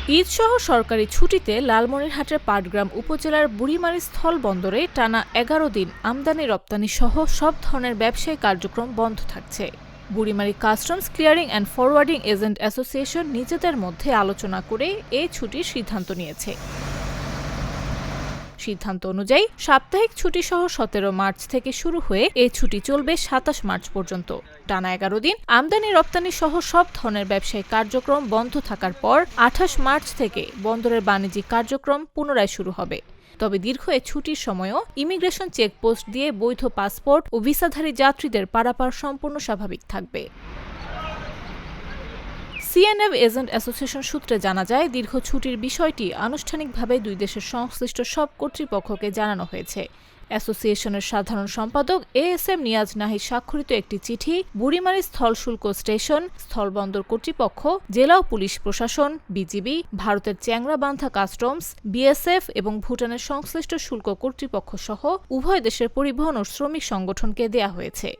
ঈদসহ সরকারি ছুটিতে লালমনিরহাটের পাটগ্রাম উপজেলার বুড়িমারী স্থল বন্দরে টানা ১১ দিন আমদানি রপ্তানি সহ সব ধরনের ব্যবসায়িক কার্যক্রম বন্ধ থাকছে। Burimari customs clearing and forwarding agent association নিজেদের মধ্যে আলোচনা করে এই ছুটির সিদ্ধান্ত নিয়েছে। সিদ্ধান্ত অনুযায়ী সাপ্তাহিক ছুটি সহ ১৭ মার্চ থেকে শুরু হয়ে এই ছুটি চলবে ২৭ মার্চ পর্যন্ত। টানা ১১ দিন আমদানি রপ্তানি সহ সব ধরনের ব্যবসায়িক কার্যক্রম বন্ধ থাকার পর ২৮ মার্চ থেকে বন্দরের বাণিজ্যিক কার্যক্রম পুনরায় শুরু হবে। তবে দীর্ঘ এ ছুটির সময়ও ইমিগ্রেশন চেকপোস্ট দিয়ে বৈধ পাসপোর্ট ও ভিসাধারী যাত্রীদের পারাপার সম্পূর্ণ স্বাভাবিক থাকবে। সিএনএফ এজেন্ট অ্যাসোসিয়েশন সূত্রে জানা যায়, দীর্ঘ ছুটির বিষয়টি আনুষ্ঠানিকভাবে দুই দেশের সংশ্লিষ্ট সব কর্তৃপক্ষকে জানানো হয়েছে। অ্যাসোসিয়েশনের সাধারণ সম্পাদক এএসএম নিয়াজ নাহিদ স্বাক্ষরিত একটি চিঠি বুড়িমারী স্থল শুল্ক স্টেশন, স্থলবন্দর কর্তৃপক্ষ, জেলা ও পুলিশ প্রশাসন, বিজিবি, ভারতের চ্যাংরাবান্ধা কাস্টমস, বিএসএফ এবং ভুটানের সংশ্লিষ্ট শুল্ক কর্তৃপক্ষ সহ উভয় দেশের পরিবহন ও শ্রমিক সংগঠনকে দেয়া হয়েছে।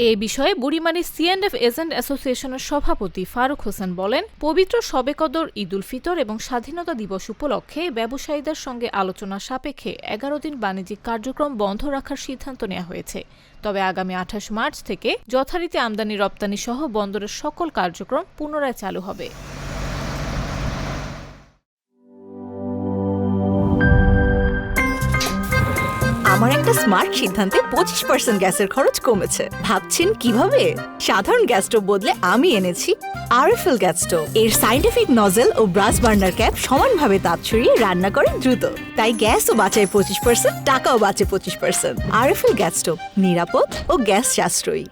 এ বিষয়ে বুড়িমারী সিএনএফ এজেন্ট অ্যাসোসিয়েশনের সভাপতি ফারুক হোসেন বলেন, পবিত্র শবে কদর, ঈদ উল ফিতর এবং স্বাধীনতা দিবস উপলক্ষে ব্যবসায়ীদের সঙ্গে আলোচনা সাপেক্ষে ১১ দিন বাণিজ্যিক কার্যক্রম বন্ধ রাখার সিদ্ধান্ত নেওয়া হয়েছে। তবে আগামী ২৮ মার্চ থেকে যথারীতি আমদানি রপ্তানি সহ বন্দরের সকল কার্যক্রম পুনরায় চালু হবে। আমার একটা স্মার্ট সিদ্ধান্তে ২৫% গ্যাসের খরচ কমেছে। ভাবছেন কিভাবে? সাধারণ গ্যাস স্টোভ বদলে আমি এনেছি আরএফএল গ্যাস স্টোভ। এর সাইন্টিফিক নজল ও ব্রাস বার্নার ক্যাপ সমানভাবে তাপ ছড়িয়ে রান্না করে দ্রুত। তাই গ্যাসও বাঁচায় ২৫%, টাকাও বাঁচে ২৫%। আরএফএল গ্যাস স্টোভ নিরাপদ ও গ্যাস সাশ্রয়ী।